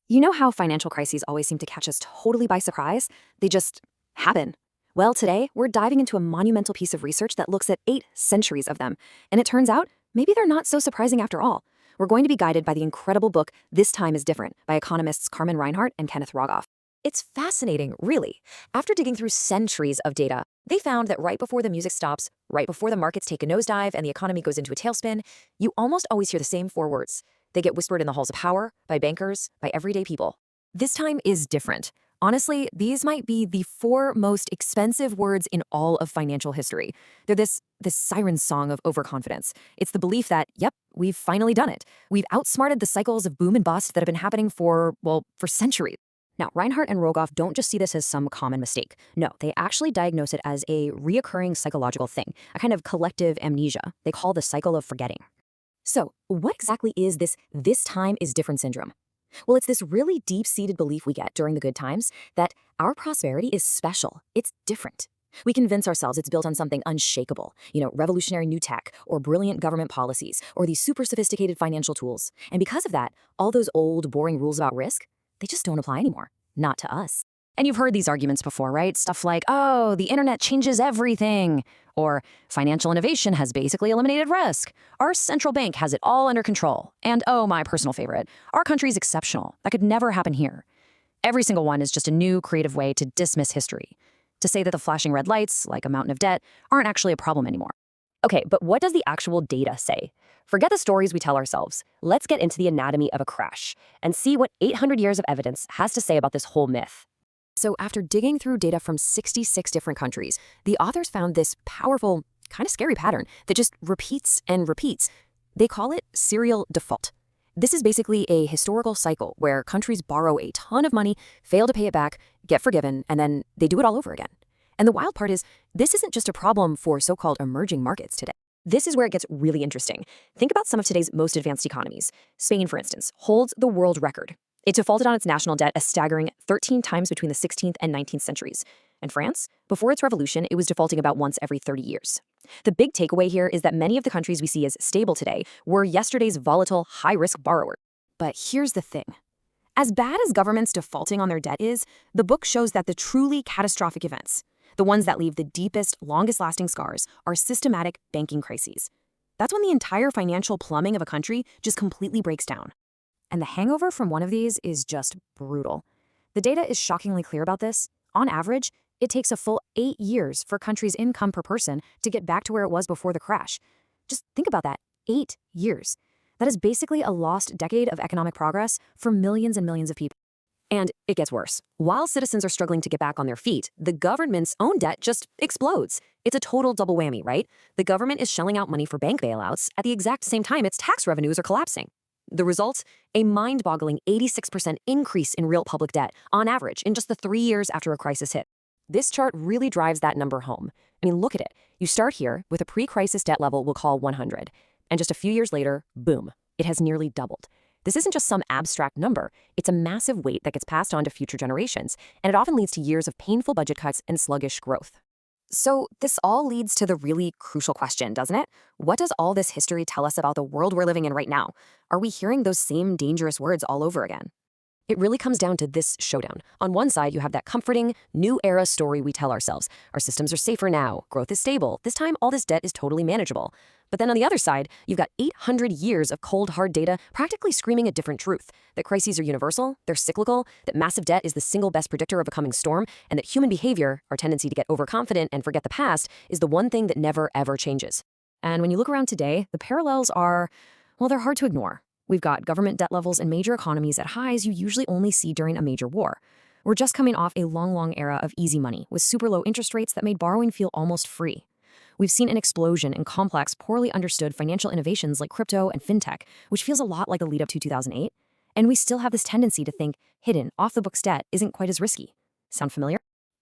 You know how financial crises always seem to catch us totally by surprise? They just happen. Well, today, we're diving into a monumental piece of research that looks at 8 centuries of them. And it turns out, maybe they're not so surprising after all. We're going to be guided by the incredible book, This Time is Different, by economists Carmen Reinhart and Kenneth Rogoff. It's fascinating, really. After digging through centuries of data, they found that right before the music stops, right before the markets take a nosedive and the economy goes into a tailspin, you almost always hear the same four words. They get whispered in the halls of power, by bankers, by everyday people. This time is different. Honestly, these might be the four most expensive words in all of financial history. They're this siren song of overconfidence. It's the belief that, yep, we've finally done it. We've outsmarted the cycles of boom and bust that have been happening for centuries. Now, Reinhardt and Rogoff don't just see this as some common mistake. No, they actually diagnose it as a reoccurring psychological thing, a kind of collective amnesia they call the cycle of forgetting. So, what exactly is this time is different syndrome? Well, it's this really deep-seated belief we get during the good times that our prosperity is special, it's different. We convince ourselves it's built on something unshakable, revolutionary new tech, or brilliant government policies, or these super sophisticated financial tools. And because of that, all those old, boring rules about risk, they just don't apply anymore. Not to us. And you've heard these arguments before, right? Stuff like, oh, the internet changes everything. Or financial innovation has basically eliminated risk. Our central bank has it all under control. And oh, my personal favorite, our country's exceptional. That could never happen here. Every single one is just a new creative way to dismiss history. To say that the flashing red lights, like a mountain of debt, aren't actually a problem anymore. Okay, but what does the actual data say? Forget the stories we tell ourselves. Let's get into the anatomy of a crash and see what 800 years of evidence has to say about this whole myth. So after digging through data from 66 different countries, the authors found this powerful, kind of scary pattern that just repeats and repeats. They call it serial default. This is basically a historical cycle where countries borrow a ton of money, fail to pay it back, get forgiven, and then they do it all over again. And the wild part is, this isn't just a problem for so-called emerging markets today. This is where it gets really interesting. Think about some of today's most advanced economies. Spain, for instance, holds the world record. It defaulted on its national debt a staggering 13 times between the 16th and 19th centuries. And France, before its revolution, it was defaulting about once every 30 years. The big takeaway here is that many of the countries we see as stable today were yesterday's volatile, high-risk borrowers. But here's the thing. As bad as governments defaulting on their debt is, the book shows that the truly catastrophic events, the ones that leave the deepest, longest-lasting scars, are systematic banking crises. That's when the entire financial plumbing of a country just completely breaks down. And the hangover from one of these is just brutal. The data is shockingly clear about this. On average, it takes a full 8 years for a country's income per person to get back to where it was before the crash. Just think about that, 8 years. That is basically a lost decade of economic progress for millions and millions of people. And it gets worse. While citizens are struggling to get back on their feet, the government's own debt just explodes. It's a total double whammy, right? The government is shelling out money for bank bailouts at the exact same time its tax revenues are collapsing. The result? A mind-boggling 86% increase in real public debt, on average, in just the 3 years after a crisis hit. This chart really drives that number home. I mean, look at it. You start here with a pre-crisis debt level we'll call 100. And just a few years later, boom, it has nearly doubled. This isn't just some abstract number. It's a massive weight that gets passed on to future generations, and it often leads to years of painful budget cuts and sluggish growth. So this all leads to the really crucial question, doesn't it? What does all this history tell us about the world we're living in right now? Are we hearing those same dangerous words all over again? It really comes down to this showdown. On one side, you have that comforting, new era story we tell ourselves. Our systems are safer now, growth is stable, this time all this debt is totally manageable. But then on the other side, you've got 800 years of cold, hard data practically screaming a different truth. That crises are universal, they're cyclical, that massive debt is the single best predictor of a coming storm, and that human behavior, our tendency to get overconfident and forget the past, is the one thing that never, ever changes. And when you look around today, the parallels are, well, they're hard to ignore. We've got government debt levels in major economies at highs you usually only see during a major war. We're just coming off a long era of easy money with super low interest rates that made borrowing feel almost free. We've seen an explosion in complex, poorly understood financial innovations like crypto and fintech, which feels a lot like the lead up to 2008. And we still have this tendency to think hidden, off-the-books debt isn't quite as risky. Sound familiar?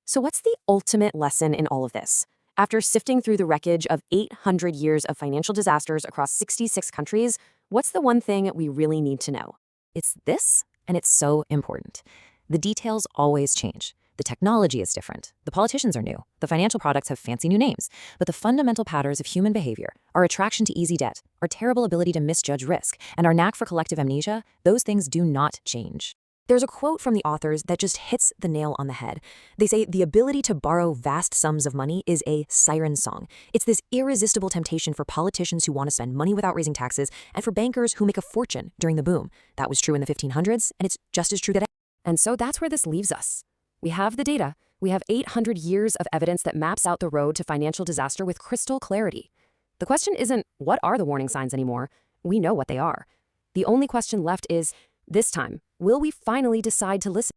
So what's the ultimate lesson in all of this? After sifting through the wreckage of 800 years of financial disasters across 66 countries, what's the one thing we really need to know? It's this, and it's so important. The details always change. The technology is different. The politicians are new. The financial products have fancy new names. But the fundamental patterns of human behavior, our attraction to easy debt, our terrible ability to misjudge risk, and our knack for collective amnesia, those things do not change. There's a quote from the authors that just hits the nail on the head. They say the ability to borrow vast sums of money is a siren song. It's this irresistible temptation for politicians who want to spend money without raising taxes and for bankers who make a fortune during the boom. That was true in the 1500s, and it's just as true today. And so that's where this leaves us. We have the data. We have 800 years of evidence that maps out the road to financial disaster with crystal clarity. The question isn't, what are the warning signs anymore? We know what they are. The only question left is, this time, will we finally decide to listen?